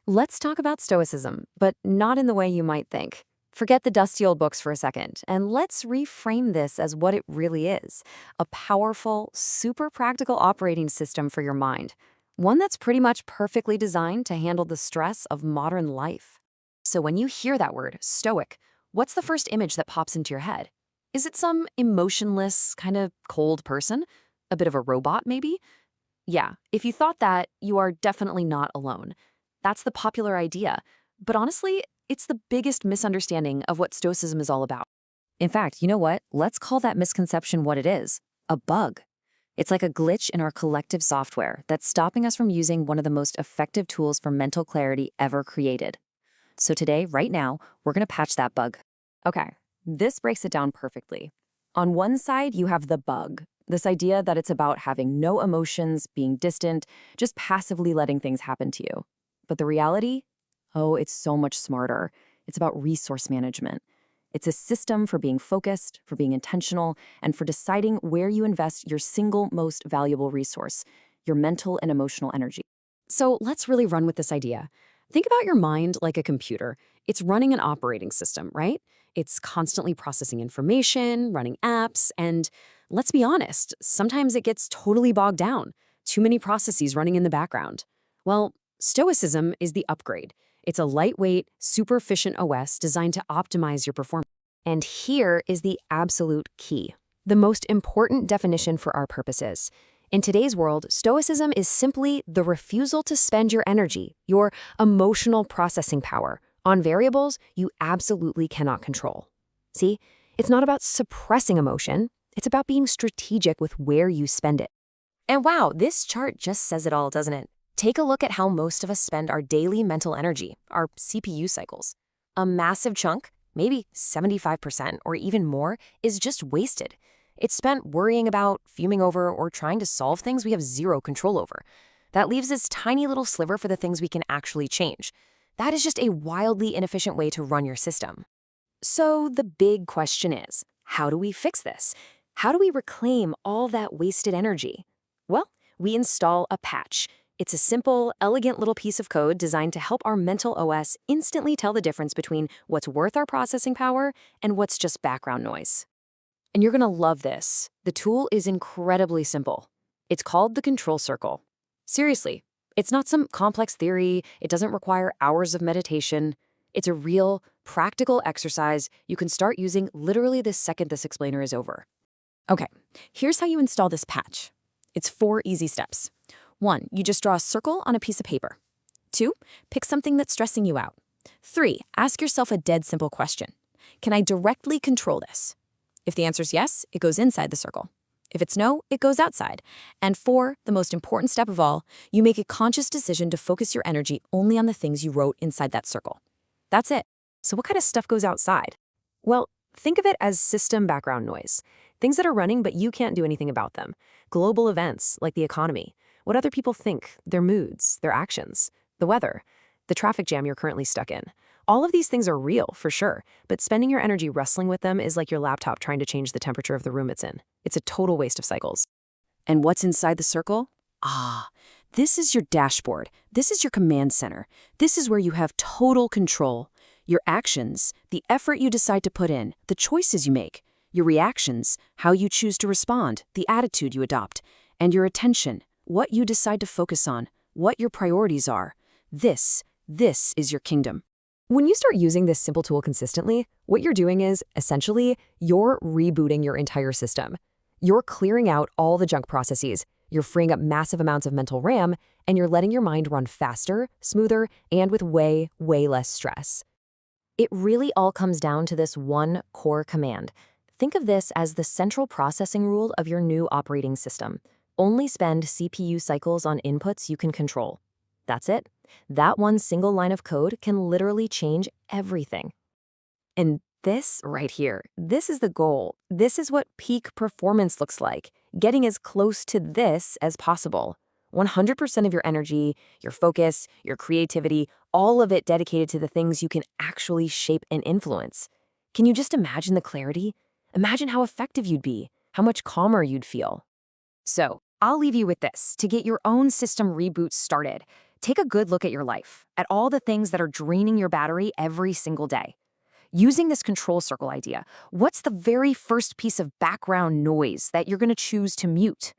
Let's talk about Stoicism, but not in the way you might think. Forget the dusty old books for a second, and let's reframe this as what it really is: a powerful, super practical operating system for your mind. One that's pretty much perfectly designed to handle the stress of modern life. So when you hear that word, stoic, what's the first image that pops into your head? Is it some emotionless, kind of cold person? A bit of a robot, maybe? Yeah, if you thought that, you are definitely not alone. That's the popular idea. But honestly, it's the biggest misunderstanding of what Stoicism is all about. In fact, you know what? Let's call that misconception what it is: a bug. It's like a glitch in our collective software that's stopping us from using one of the most effective tools for mental clarity ever created. So today, right now, we're going to patch that bug. Okay, this breaks it down perfectly. On one side, you have the bug, this idea that it's about having no emotions, being distant, just passively letting things happen to you. But the reality? Oh, it's so much smarter. It's about resource management. It's a system for being focused, for being intentional, and for deciding where you invest your single most valuable resource, your mental and emotional energy. So let's really run with this idea. Think about your mind like a computer. It's running an operating system, right? It's constantly processing information, running apps, and let's be honest, sometimes it gets totally bogged down. Too many processes running in the background. Well, Stoicism is the upgrade. It's a lightweight, super efficient OS designed to optimize your performance. And here is the absolute key, the most important definition for our purposes. In today's world, Stoicism is simply the refusal to spend your energy, your emotional processing power, on variables you absolutely cannot control. See, it's not about suppressing emotion, it's about being strategic with where you spend it. And wow, this chart just says it all, doesn't it? Take a look at how most of us spend our daily mental energy, our CPU cycles. A massive chunk, maybe 75% or even more, is just wasted. It's spent worrying about, fuming over, or trying to solve things we have zero control over. That leaves this tiny little sliver for the things we can actually change. That is just a wildly inefficient way to run your system. So the big question is, how do we fix this? How do we reclaim all that wasted energy? Well, we install a patch. It's a simple, elegant little piece of code designed to help our mental OS instantly tell the difference between what's worth our processing power and what's just background noise. And you're going to love this. The tool is incredibly simple. It's called the control circle. Seriously, it's not some complex theory. It doesn't require hours of meditation. It's a real, practical exercise you can start using literally the second this explainer is over. Okay, here's how you install this patch. It's 4 easy steps. 1, you just draw a circle on a piece of paper. 2, pick something that's stressing you out. 3, ask yourself a dead simple question. Can I directly control this? If the answer is yes, it goes inside the circle. If it's no, it goes outside. And 4, the most important step of all, you make a conscious decision to focus your energy only on the things you wrote inside that circle. That's it. So what kind of stuff goes outside? Well, think of it as system background noise. Things that are running but you can't do anything about them. Global events like the economy, what other people think, their moods, their actions, the weather, the traffic jam you're currently stuck in. All of these things are real, for sure, but spending your energy wrestling with them is like your laptop trying to change the temperature of the room it's in. It's a total waste of cycles. And what's inside the circle? This is your dashboard. This is your command center. This is where you have total control. Your actions, the effort you decide to put in, the choices you make, your reactions, how you choose to respond, the attitude you adopt, and your attention, what you decide to focus on, what your priorities are. This is your kingdom. When you start using this simple tool consistently, what you're doing is, essentially, you're rebooting your entire system. You're clearing out all the junk processes, you're freeing up massive amounts of mental RAM, and you're letting your mind run faster, smoother, and with way less stress. It really all comes down to this one core command. Think of this as the central processing rule of your new operating system. Only spend CPU cycles on inputs you can control. That's it. That one single line of code can literally change everything. And this right here, this is the goal. This is what peak performance looks like, getting as close to this as possible. 100% of your energy, your focus, your creativity, all of it dedicated to the things you can actually shape and influence. Can you just imagine the clarity? Imagine how effective you'd be, how much calmer you'd feel. So, I'll leave you with this to get your own system reboot started. Take a good look at your life, at all the things that are draining your battery every single day. Using this control circle idea, what's the very first piece of background noise that you're going to choose to mute?